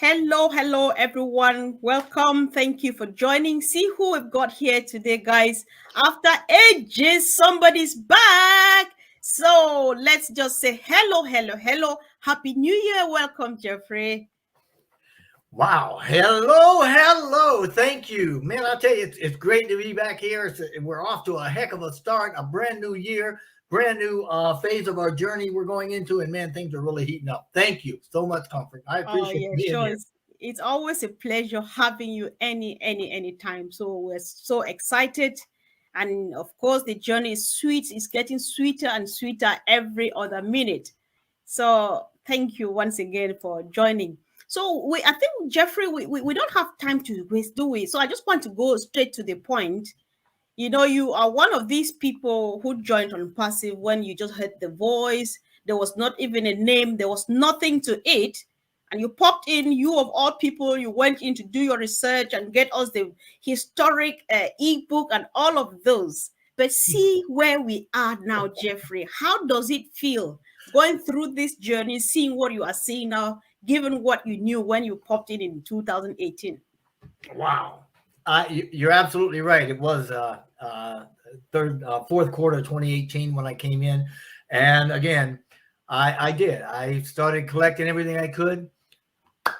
Hello, everyone. Welcome. Thank you for joining. See who we've got here today, guys. After ages, somebody's back. So let's just say hello. Happy New Year. Welcome, Jeffrey. Wow. Hello. Thank you. Man, I'll tell you, it's great to be back here. We're off to a heck of a start, a brand new year, brand new phase of our journey we're going into. And man, things are really heating up. Thank you so much, Comfort. I Oh, appreciate yeah, being sure. here. It's always a pleasure having you any time. So we're so excited. And of course, the journey is sweet. It's getting sweeter and sweeter every other minute. So thank you once again for joining. So I think Jeffrey, we don't have time to waste, do we? So I just want to go straight to the point. You are one of these people who joined on passive when you just heard the voice. There was not even a name, there was nothing to it. And you popped in, you of all people, you went in to do your research and get us the historic ebook and all of those. But see where we are now, Jeffrey. How does it feel going through this journey, seeing what you are seeing now, given what you knew when you popped in 2018? Wow. You're absolutely right. It was fourth quarter of 2018 when I came in. And again, I did. I started collecting everything I could.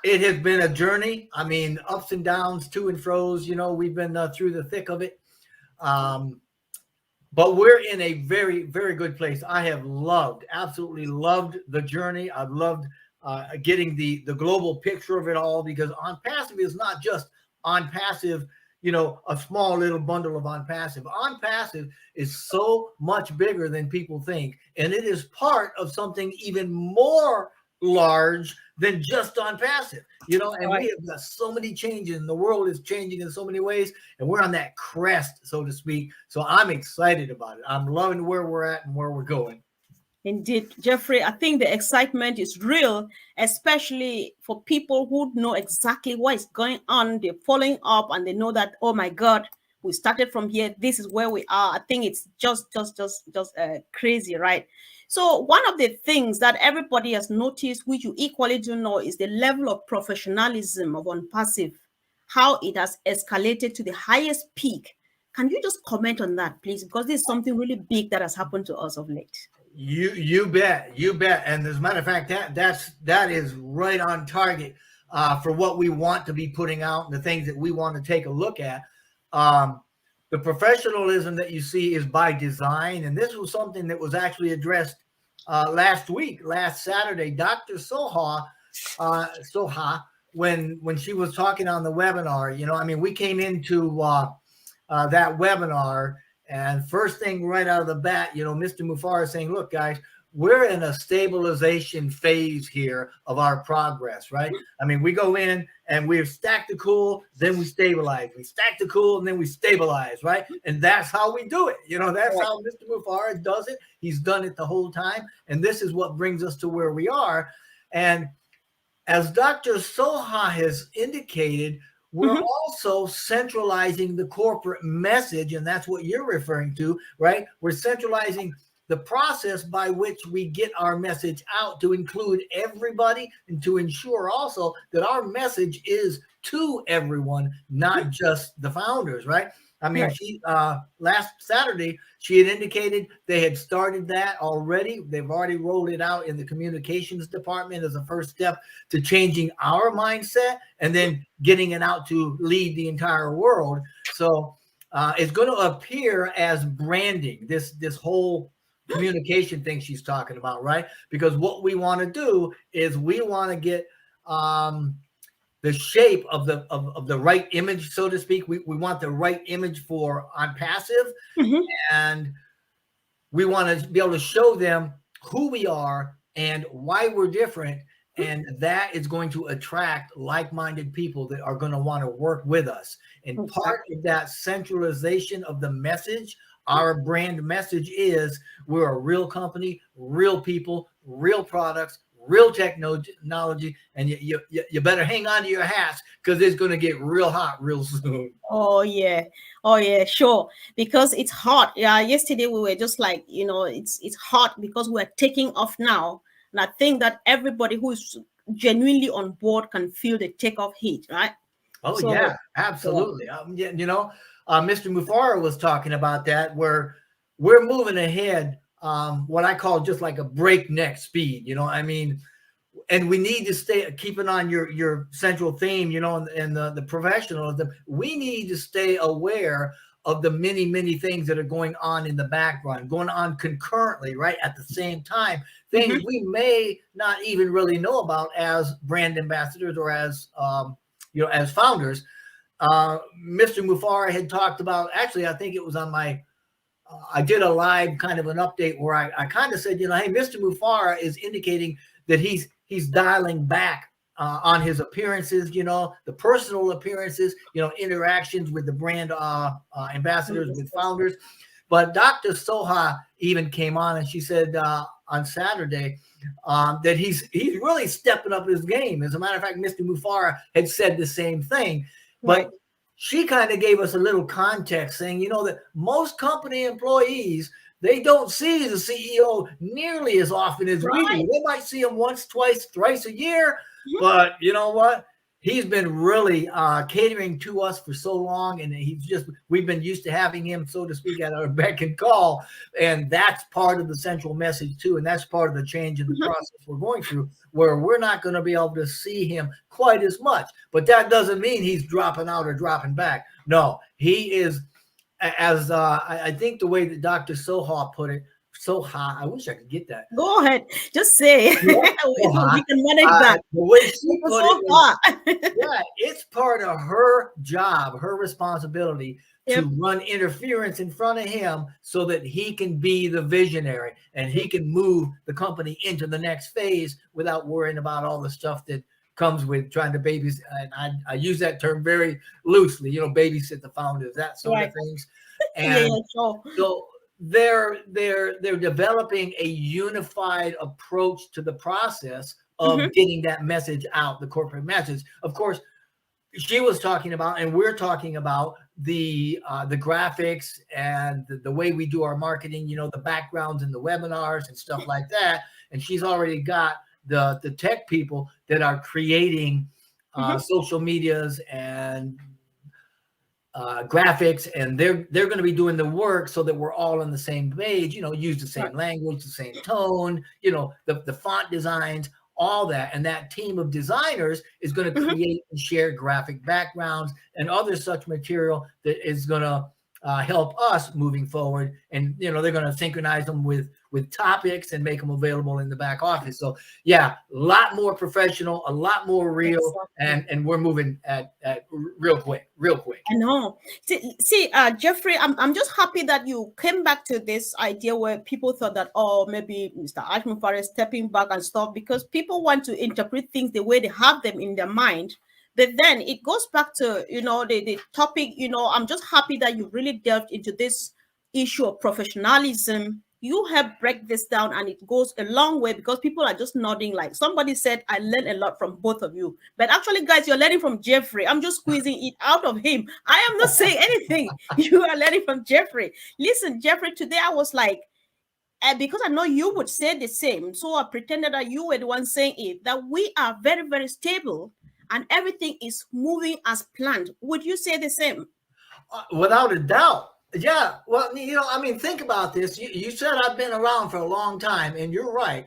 It has been a journey. I mean, ups and downs, to and fro's. We've been through the thick of it. But we're in a very, very good place. I have absolutely loved the journey. I've loved getting the global picture of it all, because Onpassive is not just Onpassive, a small little bundle of Onpassive. Onpassive is so much bigger than people think, and it is part of something even more large than just Onpassive. And Right. we have got so many changes, and the world is changing in so many ways, and we're on that crest, so to speak. So I'm excited about it. I'm loving where we're at and where we're going. Indeed, Jeffrey, I think the excitement is real, especially for people who know exactly what is going on. They're following up and they know that, oh my God, we started from here. This is where we are. I think it's just crazy, right? So one of the things that everybody has noticed, which you equally do know, is the level of professionalism of Onpassive, how it has escalated to the highest peak. Can you just comment on that, please? Because this is something really big that has happened to us of late. You bet, and as a matter of fact, that is right on target for what we want to be putting out and the things that we want to take a look at. The professionalism that you see is by design, and this was something that was actually addressed last Saturday. Dr. Soha, when she was talking on the webinar, we came into that webinar. And first thing right out of the bat, Mr. Mufara is saying, look, guys, we're in a stabilization phase here of our progress, right? We go in and we've stacked the cool, then we stabilize. We stack the cool and then we stabilize, right? And that's how we do it. That's how Mr. Mufara does it. He's done it the whole time. And this is what brings us to where we are. And as Dr. Soha has indicated, we're also centralizing the corporate message, and that's what you're referring to, right? We're centralizing the process by which we get our message out to include everybody and to ensure also that our message is to everyone, not just the founders, right? Right. She last Saturday, she had indicated they had started that already. They've already rolled it out in the communications department as a first step to changing our mindset and then getting it out to lead the entire world. So it's going to appear as branding, this whole communication thing she's talking about, right? Because what we want to do is we want to get the shape of the right image, so to speak. We want the right image for Onpassive, and we want to be able to show them who we are and why we're different. And that is going to attract like-minded people that are going to want to work with us. And part of that centralization of the message, our brand message, is we're a real company, real people, real products, real technology, and you better hang on to your hats because it's going to get real hot real soon. Oh yeah, sure. Because it's hot. Yeah, yesterday we were just like, it's hot because we're taking off now. And I think that everybody who is genuinely on board can feel the takeoff heat, right? Oh So yeah, absolutely. Mr. Mufara was talking about that, where we're moving ahead, what I call just like a breakneck speed. I mean, and we need to stay keeping on your central theme, and the professionalism. We need to stay aware of the many things that are going on in the background, going on concurrently, right at the same time. Things mhm, we may not even really know about as brand ambassadors or as founders. Mr. Mufara had talked about, actually, I think it was on my, I did a live kind of an update where I kind of said, hey, Mr. Mufara is indicating that he's dialing back on his appearances, the personal appearances, interactions with the brand ambassadors, yes, with yes. founders. But Dr. Soha even came on and she said on Saturday that he's really stepping up his game. As a matter of fact, Mr. Mufara had said the same thing, Right, but she kind of gave us a little context saying, that most company employees, they don't see the CEO nearly as often as we do. right. They might see him once, twice, thrice a year, Mhm. but you know what? He's been really catering to us for so long, and we've been used to having him, so to speak, at our beck and call. And that's part of the central message too. And that's part of the change in the Mhm. process we're going through, where we're not going to be able to see him quite as much. But that doesn't mean he's dropping out or dropping back. No, he is, as I think the way that Dr. Soha put it, Soha, I wish I could get that. Go ahead, just say. Yeah, We Soha. can manage that. The way she It's put it so was, far. yeah, it's part of her job, her responsibility Yep, to run interference in front of him so that he can be the visionary and he yep, can move the company into the next phase without worrying about all the stuff that comes with trying to babysit. And I use that term very loosely, babysit the founders, that sort of right. things. Yeah, And yeah, sure. so they're developing a unified approach to the process of Mhm, getting that message out, the corporate message. Of course, she was talking about, and we're talking about the graphics and the way we do our marketing, the backgrounds and the webinars and stuff like that. And she's already got the tech people that are creating mhm. social medias and graphics, and they're going to be doing the work so that we're all on the same page, use the Right. same language, the same tone, the font designs, all that. And that team of designers is going to Mhm. create and share graphic backgrounds and other such material that is going to help us moving forward. And they're going to synchronize them with topics and make them available in the back office. So yeah, a lot more professional, a lot more real, Exactly. and we're moving at real quick. I know. See, Jeffrey, I'm just happy that you came back to this idea where people thought that, oh, maybe Mr. Ashman Fares stepping back and stuff, because people want to interpret things the way they have them in their mind. But then it goes back to, the topic, I'm just happy that you really delved into this issue of professionalism. You help break this down, and it goes a long way because people are just nodding. Like somebody said, I learned a lot from both of you. But actually, guys, you're learning from Jeffrey. I'm just squeezing it out of him. I am not saying anything. You are learning from Jeffrey. Listen, Jeffrey, today I was like, because I know you would say the same. So I pretended that you were the one saying it, that we are very, very stable and everything is moving as planned. Would you say the same? Without a doubt. Yeah. Well, I mean, think about this. You said I've been around for a long time, and you're right.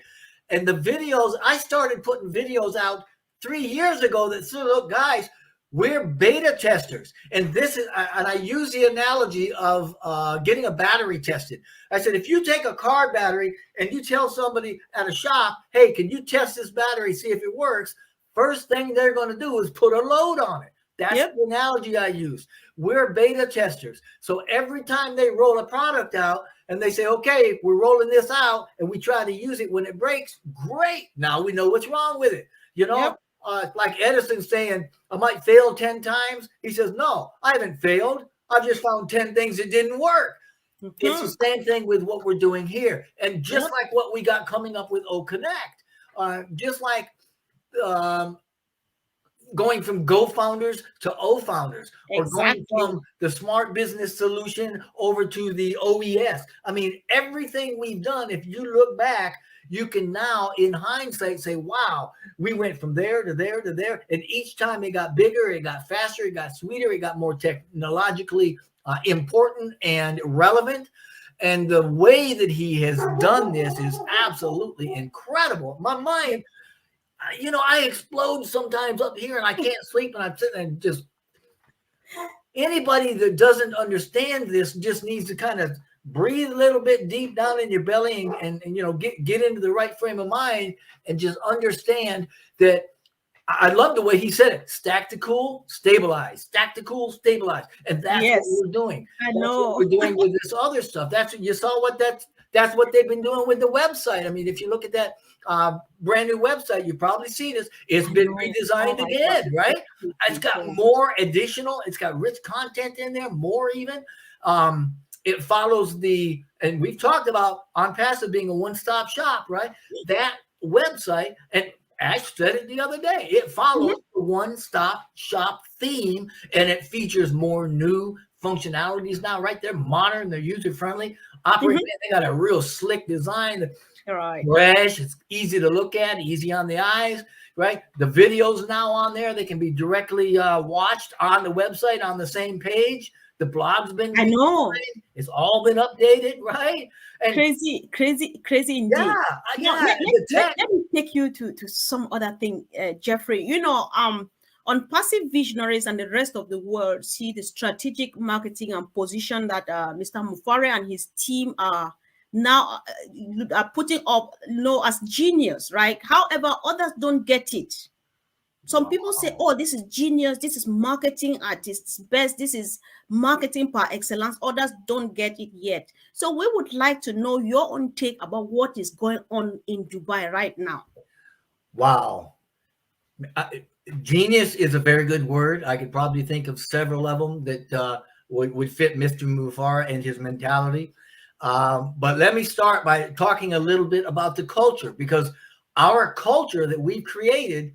And the videos, I started putting videos out 3 years ago that said, look, guys, we're beta testers. And and I use the analogy of getting a battery tested. I said, if you take a car battery and you tell somebody at a shop, hey, can you test this battery, see if it works? First thing they're going to do is put a load on it. That's Yep. the analogy I use. We're beta testers. So every time they roll a product out and they say, okay, we're rolling this out, and we try to use it when it breaks, great. Now we know what's wrong with it. Yep. Like Edison saying, I might fail 10 times. He says, no, I haven't failed. I've just found 10 things that didn't work. It's the Mhm. same thing with what we're doing here. And just Yep. like what we got coming up with O Connect, just like um, going from Go Founders to O Founders, or going Exactly. from the Smart Business Solution over to the OES. I mean, everything we've done, if you look back, you can now, in hindsight, say, wow, we went from there to there to there. And each time it got bigger, it got faster, it got sweeter, it got more technologically important and relevant. And the way that he has done this is absolutely incredible. My mind, I explode sometimes up here and I can't sleep and I'm sitting and just, anybody that doesn't understand this just needs to kind of breathe a little bit deep down in your belly and get into the right frame of mind and just understand that. I love the way he said it. Stack to cool, stabilize. Stack to cool, stabilize. And that's what Yes, we're doing. I That's what know. we're doing with this other stuff. You saw that's what they've been doing with the website. I mean, if you look at that brand new website, you probably see this. It's I been know. Oh redesigned my God. again, right? It's It got was. more additional. It's got rich content in there, more even. It follows and we've talked about Onpassive being a one-stop shop, right? That website, and Ash said it the other day. It follows the one-stop shop theme, and it features more new functionalities now. Right, they're modern, they're user-friendly. Operating, they got a real slick design. All right. Fresh, it's easy to look at, easy on the eyes. Right, the videos now on there, they can be directly watched on the website on the same page. The blog's been I know. redesigned. It's all been updated, right? And Crazy, crazy, crazy yeah, indeed. Now, yeah, the tech. let me take you to some other thing, Jeffrey. On passive visionaries and the rest of the world see the strategic marketing and position that Mr. Mufare and his team are putting up, as genius, right? However, others don't get it. Some people say, oh, this is genius, this is marketing at its best, this is marketing par excellence. Others don't get it yet. So we would like to know your own take about what is going on in Dubai right now. Wow. Genius is a very good word. I could probably think of several of them that would fit Mr. Mufar and his mentality. But let me start by talking a little bit about the culture, because our culture that we've created,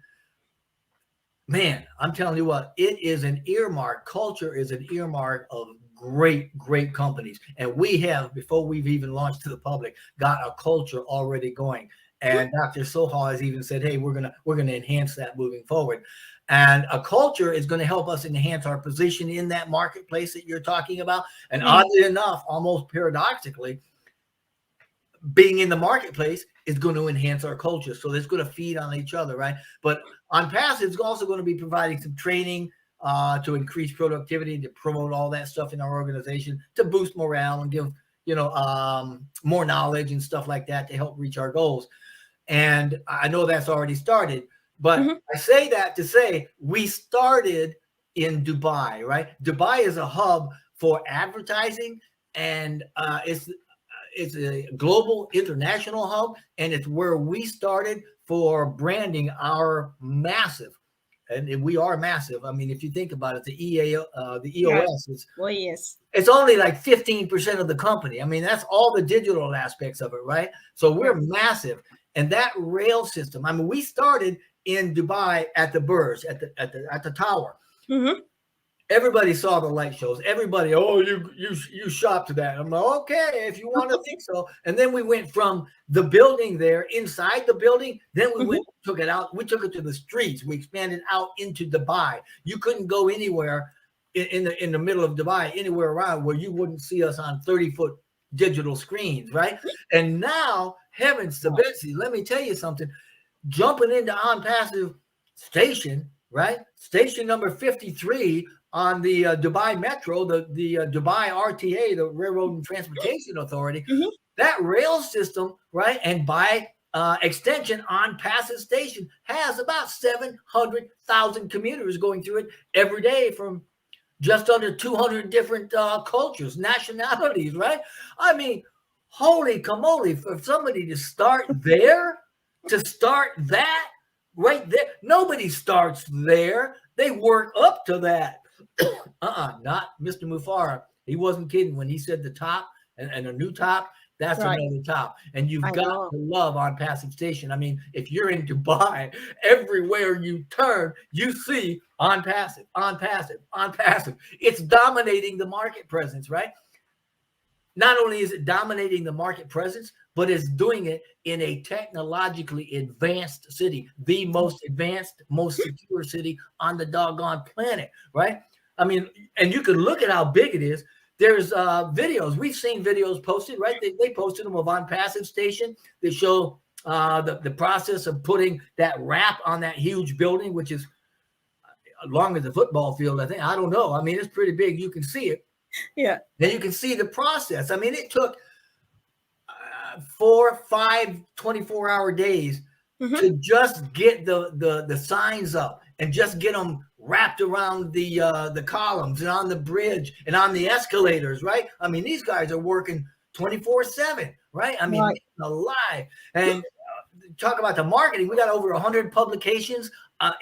man, I'm telling you what, it is an earmark. Culture is an earmark of great, great companies. And we have, before we've even launched to the public, got a culture already going. And Dr. Sohal has even said, hey, we're gonna enhance that moving forward. And a culture is going to help us enhance our position in that marketplace that you're talking about. And oddly enough, almost paradoxically, being in the marketplace is going to enhance our culture. So it's going to feed on each other, right? But Onpassive is also going to be providing some training to increase productivity, to promote all that stuff in our organization, to boost morale and give more knowledge and stuff like that to help reach our goals. And I know that's already started, but I say that to say we started in Dubai, right? Dubai is a hub for advertising, and it's a global international hub, and it's where we started for branding our massive, and we are massive. I mean, if you think about it, the EOS is, oh yes, it's only like 15% of the company. I mean, that's all the digital aspects of it, right? So we're massive. And that rail system, I mean, we started in Dubai at the Burj, at the tower. Everybody saw the light shows. Everybody, oh, you shop to that. I'm like, okay, if you want to think so. And then we went from the building there, inside the building. Then we took it out. We took it to the streets. We expanded out into Dubai. You couldn't go anywhere in the middle of Dubai, anywhere around where you wouldn't see us on 30-foot digital screens, right? And now, heavens to Betsy, let me tell you something. Jumping into Onpassive station, right? Station number 53 on the Dubai Metro, the Dubai RTA, the Railroad and Transportation Authority, that rail system, right? And by extension, Onpassive station has about 700,000 commuters going through it every day from just under 200 different cultures, nationalities, right? I mean, holy camole, for somebody to start there, to start that right there, nobody starts there. They work up to that. Not Mr. Mufara. He wasn't kidding when he said the top and a new top. That's another top. And you've got to love Onpassive station. I mean, if you're in Dubai, everywhere you turn, you see Onpassive, Onpassive, Onpassive. It's dominating the market presence, right? not only is it dominating the market presence, but it's doing it in a technologically advanced city, the most advanced, most secure city on the doggone planet, right? I mean, and you can look at how big it is. There's videos. We've seen videos posted, right? They posted them of Onpassive Station that show the process of putting that wrap on that huge building, which is long as the football field, I think. I don't know. I mean, it's pretty big. You can see it. Yeah. Then you can see the process. I mean, it took 4, 5, 24-hour days to just get the signs up and just get them wrapped around the columns and on the bridge and on the escalators, right? I mean, these guys are working 24/7, right? I mean, Right. alive. And talk about the marketing. We got over 100 publications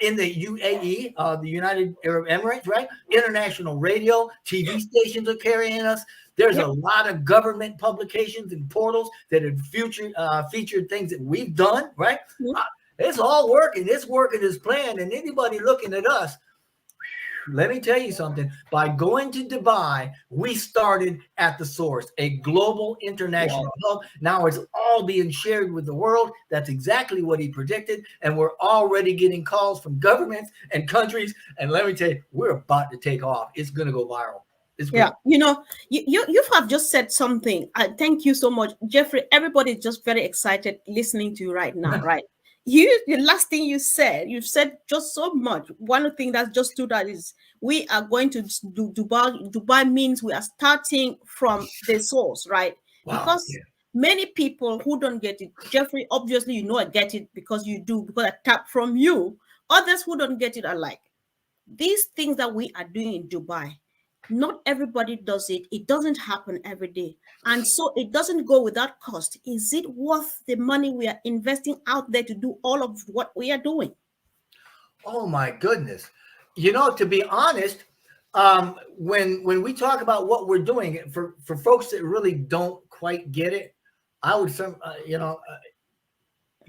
in the UAE, the United Arab Emirates, right? International radio, TV stations are carrying us. There's a lot of government publications and portals that have featured things that we've done, right? It's all working. It's working as planned. And anybody looking at us, let me tell you something. By going to Dubai, we started at the source, a global international hub. Now it's all being shared with the world. That's exactly what he predicted. And we're already getting calls from governments and countries. And let me tell you, we're about to take off. It's going to go viral. Yeah, you have just said something. Thank you so much, Jeffrey. Everybody is just very excited listening to you right now, right? The last thing you've said just so much. One thing that just stood out is we are going to do Dubai. Dubai means we are starting from the source, right? Wow. Because many people who don't get it, Jeffrey, obviously I get it because you do, because I tap from you. Others who don't get it are like, these things that we are doing in Dubai, not everybody does it. It doesn't happen every day. And so it doesn't go without cost. Is it worth the money we are investing out there to do all of what we are doing? Oh, my goodness. To be honest, when we talk about what we're doing, for folks that really don't quite get it, I would,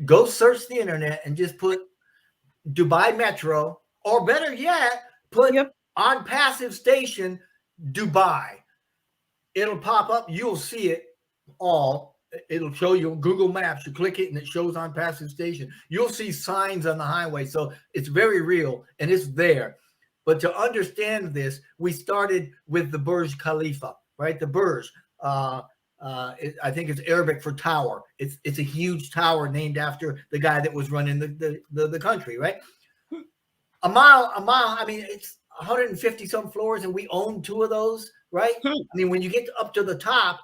go search the internet and just put Dubai Metro, or better yet, put Onpassive Station Dubai. It'll pop up. You'll see it all. It'll show you Google Maps. You click it and it shows Onpassive Station. You'll see signs on the highway. So it's very real and it's there. But to understand this, we started with the Burj Khalifa, right? The Burj. I think it's Arabic for tower. It's a huge tower named after the guy that was running the country, right? A mile. I mean, it's 150 some floors, and we own 2 of those, right? I mean, when you get up to the top,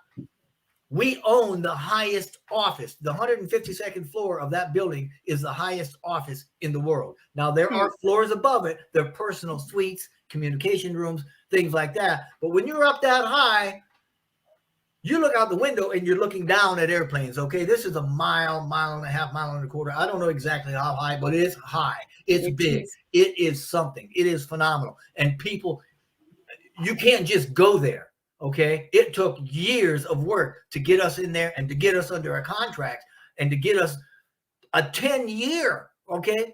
we own the highest office. The 152nd floor of that building is the highest office in the world. Now, there are floors above it. They're personal suites, communication rooms, things like that. But when you're up that high, you look out the window and you're looking down at airplanes, okay? This is a mile and a half, mile and a quarter. I don't know exactly how high, but it's high. It's big. It is something. It is phenomenal. And people, you can't just go there, okay? It took years of work to get us in there and to get us under a contract and to get us a 10-year, okay?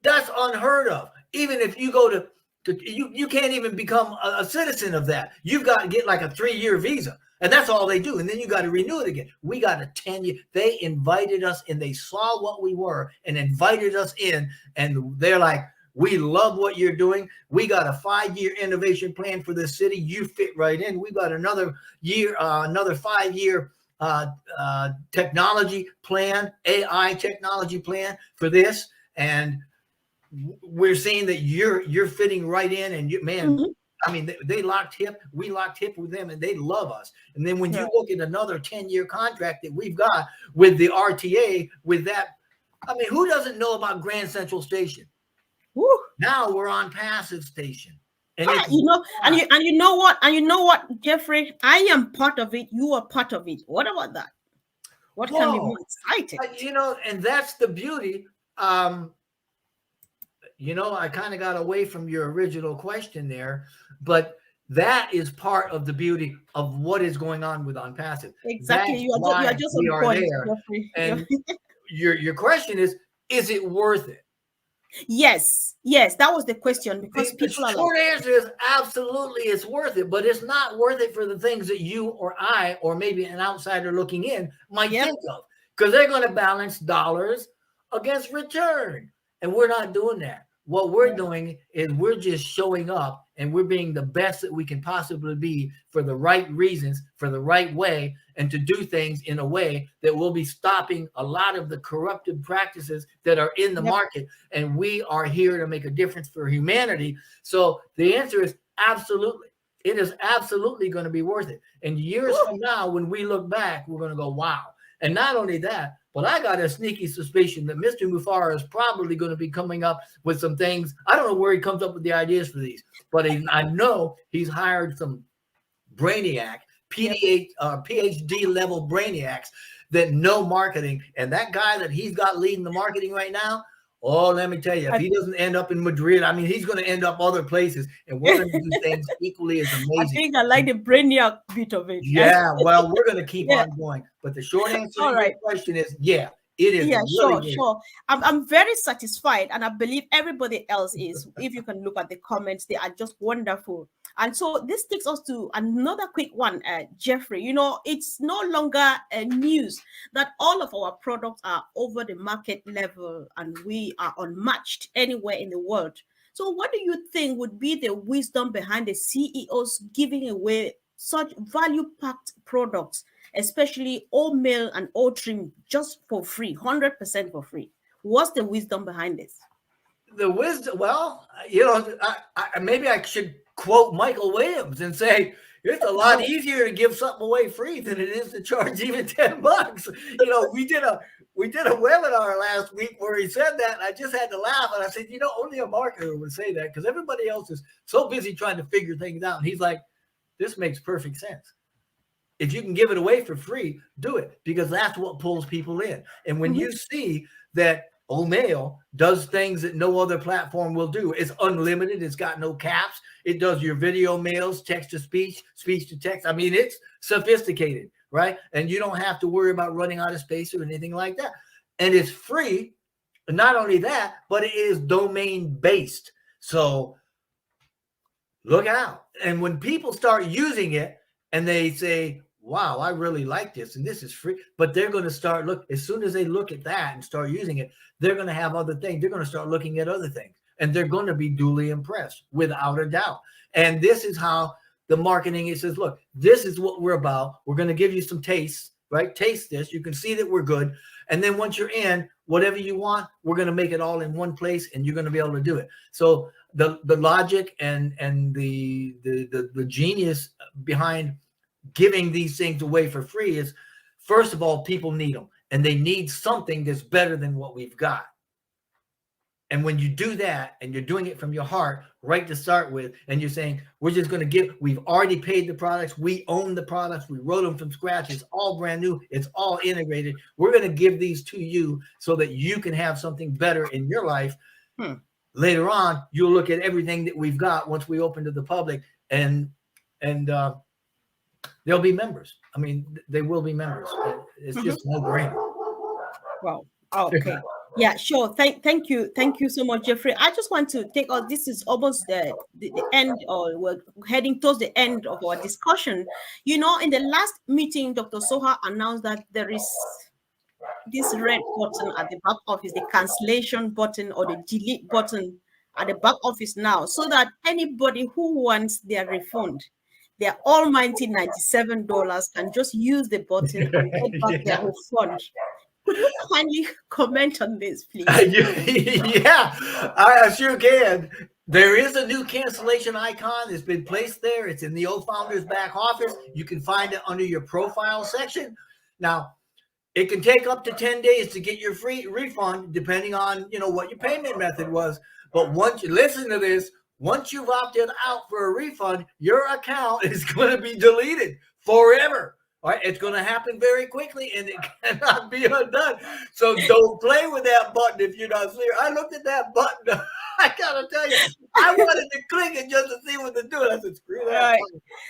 That's unheard of. Even if you go to you can't even become a citizen of that. You've got to get like a 3-year visa. And that's all they do. And then you got to renew it again. We got a 10-year. They invited us and they saw what we were and invited us in. And they're like, we love what you're doing. We got a 5-year innovation plan for this city. You fit right in. We got another year, another 5-year technology plan, AI technology plan for this. And we're seeing that you're fitting right in. And I mean, they locked hip. We locked hip with them, and they love us. And then when you look at another 10-year contract that we've got with the RTA, with that, I mean, who doesn't know about Grand Central Station? Woo. Now we're on Passive Station, and you know what, Jeffrey, I am part of it. You are part of it. What about that? What can be more exciting? And that's the beauty. I kind of got away from your original question there, but that is part of the beauty of what is going on with Onpassive. Exactly. You are just on point. And your question is it worth it? Yes, that was the question, because The people are like, short answer is absolutely it's worth it, but it's not worth it for the things that you or I, or maybe an outsider looking in, might yep, think of, because they're going to balance dollars against return. And we're not doing that. What we're no, doing is we're just showing up and we're being the best that we can possibly be for the right reasons, for the right way, and to do things in a way that will be stopping a lot of the corruptive practices that are in the yep. market. And we are here to make a difference for humanity. So the answer is absolutely. It is absolutely going to be worth it. And years Woo, from now, when we look back, we're going to go, wow. And not only that, but I got a sneaky suspicion that Mr. Mufara is probably going to be coming up with some things. I don't know where he comes up with the ideas for these, but I know he's hired some brainiac, yep. PhD level brainiacs that know marketing. And that guy that he's got leading the marketing right now, oh, let me tell you, if I, he doesn't end up in Madrid, I mean, he's going to end up other places, and we're going to do things equally as I amazing. think I like the brainiac bit of it. Yeah, well, we're going to keep Yeah. on going. But the short answer to All your right. question is, yeah, it is Yeah, really sure, worth it. sure. I'm very satisfied, and I believe everybody else is. If you can look at the comments, they are just wonderful. And so this takes us to another quick one, Jeffrey. You know, it's no longer news that all of our products are over the market level and we are unmatched anywhere in the world. So, what do you think would be the wisdom behind the CEOs giving away such value-packed products, especially oatmeal and oat cream, just for free, 100% for free? What's the wisdom behind this? The wisdom, well, maybe I should quote Michael Williams and say it's a lot No. easier to give something away free than it is to charge even $10. We did a webinar last week where he said that, and I just had to laugh. And I said, only a marketer would say that, because everybody else is so busy trying to figure things out. And he's like, this makes perfect sense. If you can give it away for free, do it, because that's what pulls people in. And when Mhm. you see that O'Mail does things that no other platform will do, it's unlimited, it's got no caps, it does your video mails, text to speech, speech to text. I mean, it's sophisticated, right? And you don't have to worry about running out of space or anything like that. And it's free. And not only that, but it is domain based. So look out. And when people start using it and they say, wow, I really like this and this is free, but they're going to start as soon as they look at that and start using it, they're going to have other things. They're going to start looking at other things, and they're going to be duly impressed without a doubt. And this is how the marketing, it says, look, this is what we're about. We're going to give you some tastes, right? Taste this. You can see that we're good. And then once you're in, whatever you want, we're going to make it all in one place, and you're going to be able to do it. So the logic and the genius behind giving these things away for free is, first of all, people need them, and they need something that's better than what we've got. And when you do that, and you're doing it from your heart right to start with, and you're saying, we're just going to we've already paid the products, we own the products, we wrote them from scratch, it's all brand new, it's all integrated, we're going to give these to you so that you can have something better in your life. Later on, you'll look at everything that we've got once we open to the public, and they'll be members. I mean, they will be members. It's just no brainer. Wow. Okay. Yeah, sure. Thank you so much, Jeffrey. I just want to take on, this is almost the end, or we're heading towards the end of our discussion. You know, in the last meeting, Dr. Soha announced that there is this red button at the back office, the cancellation button or the delete button at the back office now, so that anybody who wants their refund, their almighty $97, can just use the button and get back their Yeah. refund. Could you kindly comment on this, please? Yeah, I sure can. There is a new cancellation icon. It's been placed there. It's in the old founder's back office. You can find it under your profile section. Now, it can take up to 10 days to get your free refund, depending on what your payment method was. But once you listen to this, once you've opted out for a refund, your account is going to be deleted forever. All right, it's going to happen very quickly, and it cannot be undone. So don't play with that button if you're not serious. I looked at that button I gotta tell you, I wanted to click it just to see what to do. I said, screw that. Right.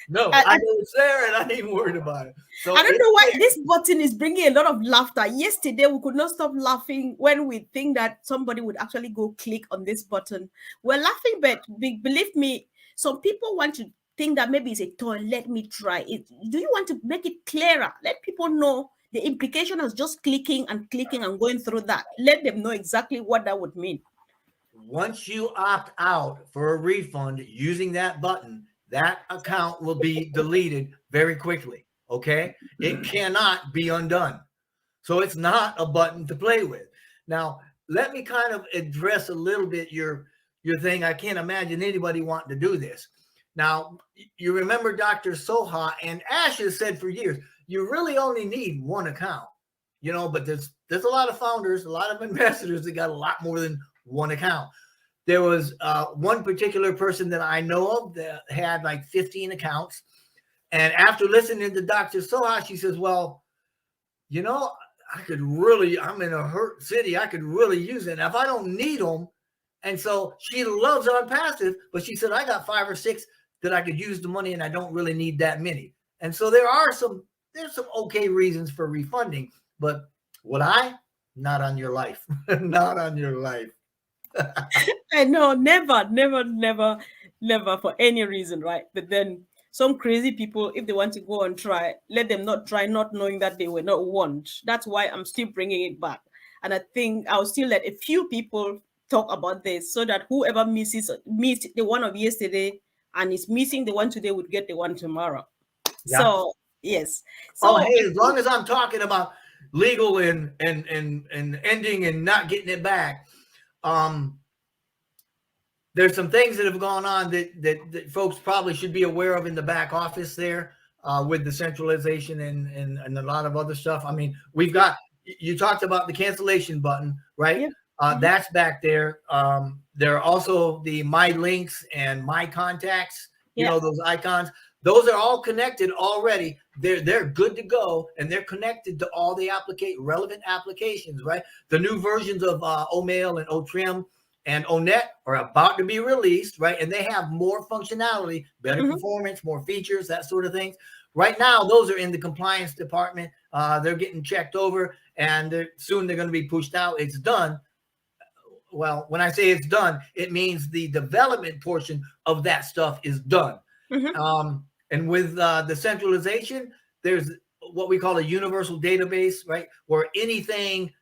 No, I, I I, know it's there and I ain't worried about it. So I don't it's know why there. this button is bringing a lot of laughter. Yesterday, we could not stop laughing when we think that somebody would actually go click on this button. We're laughing, but believe me, some people want to think that maybe it's a toy. Let me try it. Do you want to make it clearer? Let people know the implication of just clicking and going through that. Let them know exactly what that would mean. Once you opt out for a refund using that button, that account will be deleted very quickly. Okay. It cannot be undone. So it's not a button to play with. Now, let me kind of address a little bit your thing. I can't imagine anybody wanting to do this. Now, you remember Dr. Soha and Ash has said for years, you really only need one account, but there's a lot of founders, a lot of ambassadors that got a lot more than one account. There was one particular person that I know of that had like 15 accounts. And after listening to Dr. Soha, she says, well, I'm in a hurt city. I could really use it. And if I don't need them, and so she loves Onpassive, but she said, I got 5 or 6 that I could use the money and I don't really need that many. And so there's some okay reasons for refunding, but not on your life, not on your life. I know, never, never, never, never for any reason, right? But then some crazy people, if they want to go and try, let them not try, not knowing that they were not warned. That's why I'm still bringing it back. And I think I'll still let a few people talk about this so that whoever missed the one of yesterday and is missing the one today would get the one tomorrow. Yeah. So, yes. Oh, So, hey, as long as I'm talking about legal and ending and not getting it back, there's some things that have gone on that folks probably should be aware of in the back office there with the centralization and a lot of other stuff. I mean, you talked about the cancellation button, right? yeah. That's back there. There are also the My Links and My Contacts, Yeah. those icons. Those are all connected already. They're good to go, and they're connected to all the relevant applications, right? The new versions of Omail and Otrim and Onet are about to be released, right? And they have more functionality, better performance, more features, that sort of thing. Right now, those are in the compliance department. They're getting checked over, and soon they're going to be pushed out. It's done. Well, when I say it's done, it means the development portion of that stuff is done. And with the centralization, there's what we call a universal database, right? Where anything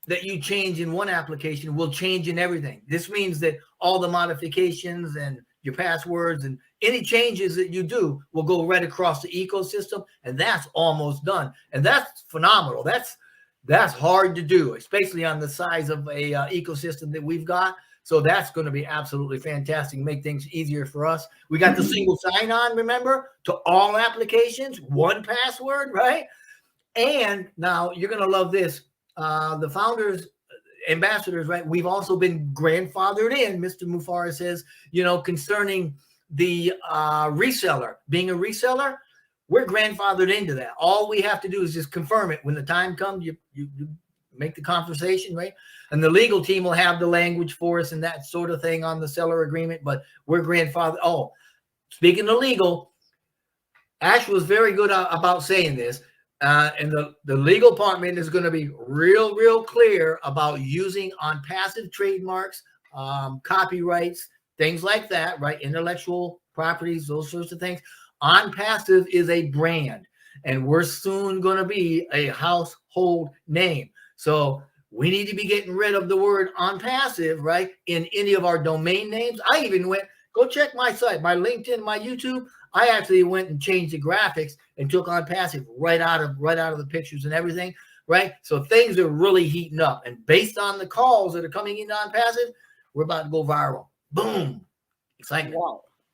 that you change in one application will change in everything. This means that all the modifications and your passwords and any changes that you do will go right across the ecosystem, and that's almost done. And that's phenomenal. That's hard to do, especially on the size of a ecosystem that we've got. So that's going to be absolutely fantastic, make things easier for us. We got the single sign-on, remember, to all applications, one password, right? And now you're going to love this. The founders, ambassadors, right? We've also been grandfathered in, Mr. Mufara says, concerning the reseller. Being a reseller, we're grandfathered into that. All we have to do is just confirm it. When the time comes, you make the conversation, right? And the legal team will have the language for us and that sort of thing on the seller agreement, but we're grandfathered. Oh, speaking of legal, Ash was very good about saying this. And the legal department is going to be real clear about using Onpassive trademarks, copyrights, things like that, right? Intellectual properties, those sorts of things. Onpassive is a brand, and we're soon going to be a household name. So we need to be getting rid of the word Onpassive, right? In any of our domain names. I even go check my site, my LinkedIn, my YouTube. I actually went and changed the graphics and took Onpassive right out of the pictures and everything, right? So things are really heating up. And based on the calls that are coming in Onpassive, we're about to go viral. Boom. Excitement.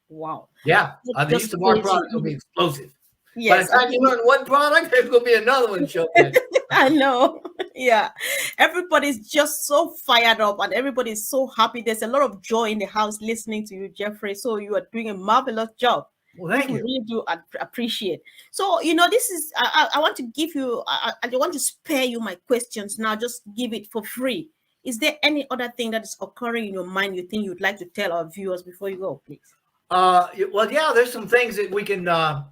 Wow. Yeah. The use of our product will be explosive. Yes. By the time you learn one product, there's going to be another one showing up. I know. Yeah. Everybody's just so fired up and everybody's so happy. There's a lot of joy in the house listening to you, Jeffrey. So you are doing a marvelous job. Well, thank you. We really do appreciate. So, this is, I want to give you, I want to spare you my questions now. Just give it for free. Is there any other thing that is occurring in your mind you think you'd like to tell our viewers before you go, please? Well, yeah, there's some things that we can. Mr.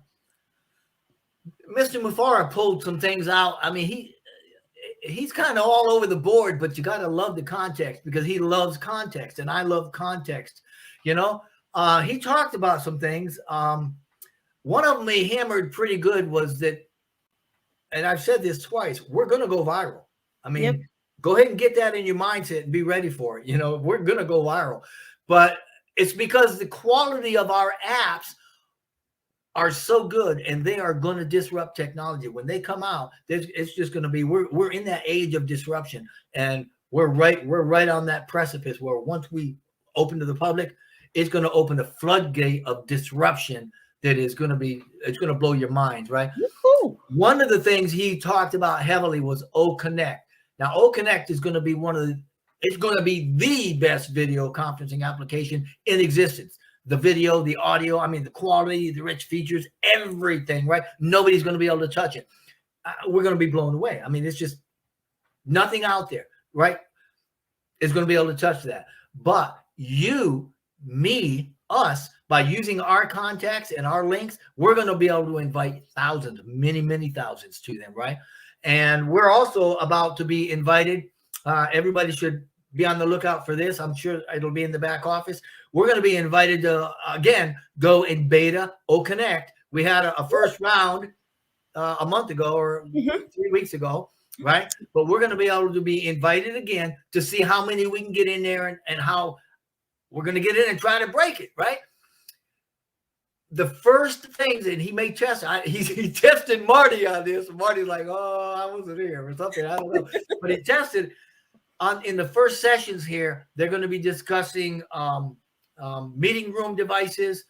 Mufara pulled some things out. I mean, he's kind of all over the board, but you got to love the context because he loves context, and I love context. You know, he talked about some things. One of them he hammered pretty good was that, and I've said this twice, we're going to go viral. I mean, Yep. go ahead and get that in your mindset and be ready for it. You know, we're going to go viral, but it's because the quality of our apps are so good and they are going to disrupt technology. When they come out, it's just going to be, we're in that age of disruption, and we're right on that precipice where once we open to the public, it's going to open a floodgate of disruption that is going to be, it's going to blow your mind, right? Woo-hoo. One of the things he talked about heavily was O Connect. Now, O Connect is going to be it's going to be the best video conferencing application in existence. The video, the audio, I mean, the quality, the rich features, everything, right? Nobody's going to be able to touch it. We're going to be blown away. I mean, it's just nothing out there, right? Is going to be able to touch that. But you, me, us, by using our contacts and our links, we're going to be able to invite thousands, many, many thousands to them, right? And we're also about to be invited. Everybody should be on the lookout for this. I'm sure it'll be in the back office. We're going to be invited to, again, go in beta O Connect. We had a first round a month ago or 3 weeks ago, right? But we're going to be able to be invited again to see how many we can get in there and how we're going to get in and try to break it, right? The first things, and he may test, he tested Marty on this. Marty's like, oh, I wasn't here or something. I don't know. But he tested in the first sessions here. They're going to be discussing meeting room devices,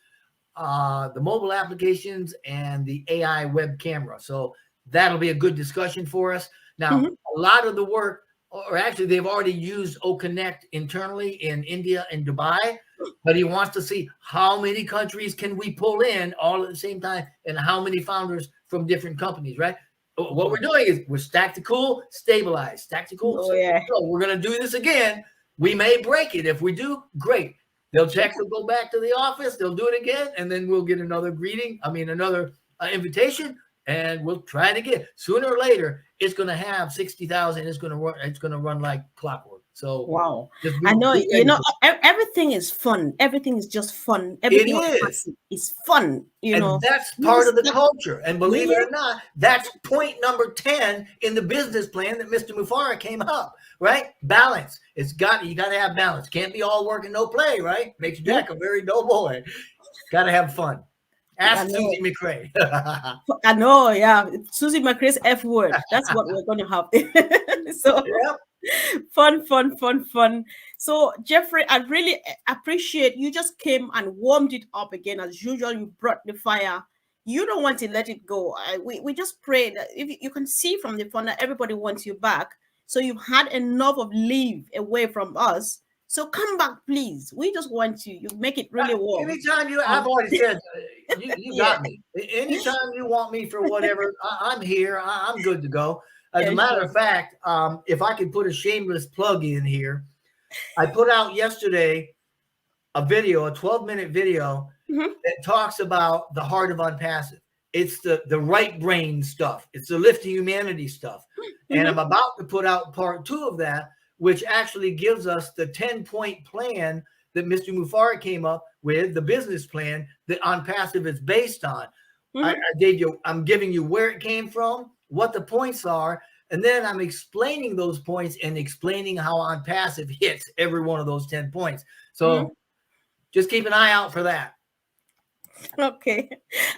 the mobile applications, and the AI web camera. So that'll be a good discussion for us. Now, a lot of the work, or actually they've already used O Connect internally in India and Dubai, but he wants to see how many countries can we pull in all at the same time and how many founders from different companies, right? What we're doing is we're stack to cool, stabilize, stack to cool. Oh, yeah. So we're going to do this again. We may break it. If we do, great. They'll check, they'll go back to the office, they'll do it again, and then we'll get another another invitation, and we'll try it again. Sooner or later, it's going to have 60,000. It's going to run like clockwork. So wow, I know. You know, everything is fun. Everything is just fun. Everything is fun. You know, that's part of the culture. And believe it or not, that's point number 10 in the business plan that Mr. Mufara came up. Right? Balance. You got to have balance. Can't be all work and no play. Right? Makes Jack a very dull boy. Got to have fun. Ask Susie McRae. I know, yeah. Susie McRae's F word. That's what we're going to have. So fun. So Jeffrey, I really appreciate you just came and warmed it up again. As usual, you brought the fire. You don't want to let it go. We just pray that if you can see from the phone that everybody wants you back. So you've had enough of leave away from us. So come back, please. We just want you. You make it really warm. Anytime I've already said, you got me. Anytime you want me for whatever, I'm here. I'm good to go. As a matter of fact, if I could put a shameless plug in here, I put out yesterday a 12-minute video that talks about the heart of Onpassive. It's the right brain stuff. It's the lift to humanity stuff. And I'm about to put out part 2 of that, which actually gives us the 10-point plan that Mr. Mufara came up with, the business plan that Onpassive is based on. I'm giving you where it came from, what the points are, and then I'm explaining those points and explaining how Onpassive hits every one of those 10 points. So just keep an eye out for that. Okay.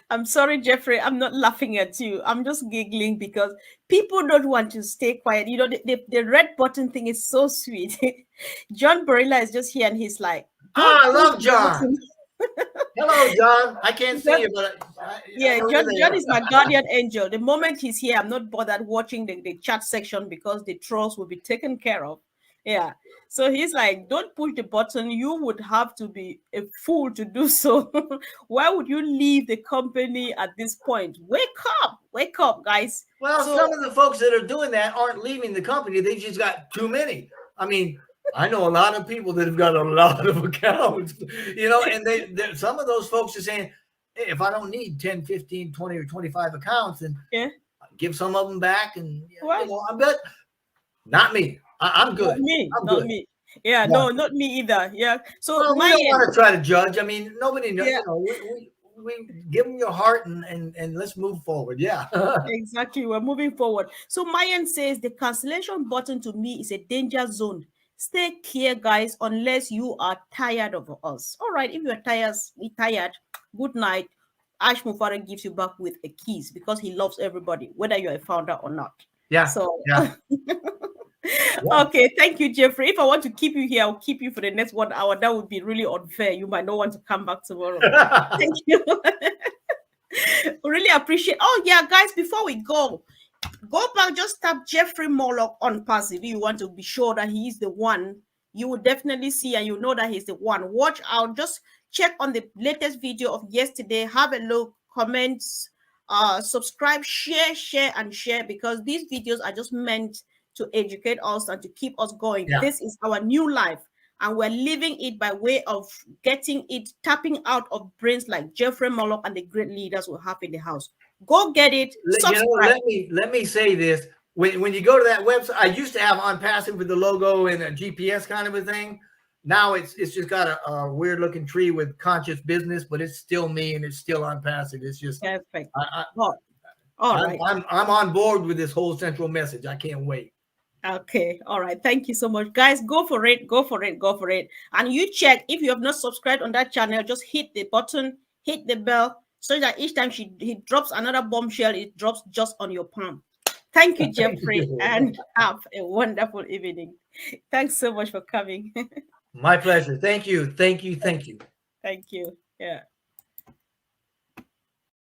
I'm sorry, Jeffrey. I'm not laughing at you. I'm just giggling because people don't want to stay quiet. You know, the red button thing is so sweet. John Barilla is just here and he's like, I love John. Hello, John. I can't see you, but John is my guardian angel. The moment he's here, I'm not bothered watching the chat section because the trolls will be taken care of. Yeah. So he's like, don't push the button. You would have to be a fool to do so. Why would you leave the company at this point? Wake up, guys. Well, some of the folks that are doing that aren't leaving the company. They just got too many. I mean, I know a lot of people that have got a lot of accounts, and some of those folks are saying, hey, if I don't need 10, 15, 20, or 25 accounts, then Yeah. give some of them back. And, What? I bet not me. I'm Not good. me. I'm Not good. me. Yeah. Yeah. No, not me either. Yeah. So Well, we my don't end. want to try to judge. I mean, nobody knows, Yeah. we give them your heart and let's move forward. Yeah. Exactly. We're moving forward. So Mayan says the cancellation button to me is a danger zone. Stay clear, guys, unless you are tired of us. All right. If you're tired, good night. Ash Mufara gives you back with a kiss because he loves everybody, whether you're a founder or not. Yeah. So Yeah. Yeah. okay, thank you, Jeffrey. If I want to keep you here, I'll keep you for the next 1 hour. That would be really unfair. You might not want to come back tomorrow. Thank you. Really appreciate. Oh yeah, guys, before we go back, just tap Jeffrey Morlock on passive. You want to be sure that he is the one. You will definitely see and you know that he's the one. Watch out. Just check on the latest video of yesterday. Have a look, comments, subscribe, share, and share, because these videos are just meant to educate us and to keep us going. Yeah. This is our new life, and we're living it by way of getting it, tapping out of brains like Jeffrey Morlock and the great leaders we have in the house. Go get it, subscribe. Let me say this. When you go to that website, I used to have Onpassive with the logo and a GPS kind of a thing. Now it's just got a weird looking tree with conscious business, but it's still me and it's still Onpassive. It's just Perfect. I, All right. I'm on board with this whole central message. I can't wait. Okay. All right. Thank you so much, guys. Go for it. Go for it. Go for it. And you check if you have not subscribed on that channel. Just hit the button, hit the bell, so that each time he drops another bombshell, it drops just on your palm. Thank you, Jeffrey, and have a wonderful evening. Thanks so much for coming. My pleasure. Thank you. Thank you. Thank you. Thank you. Yeah.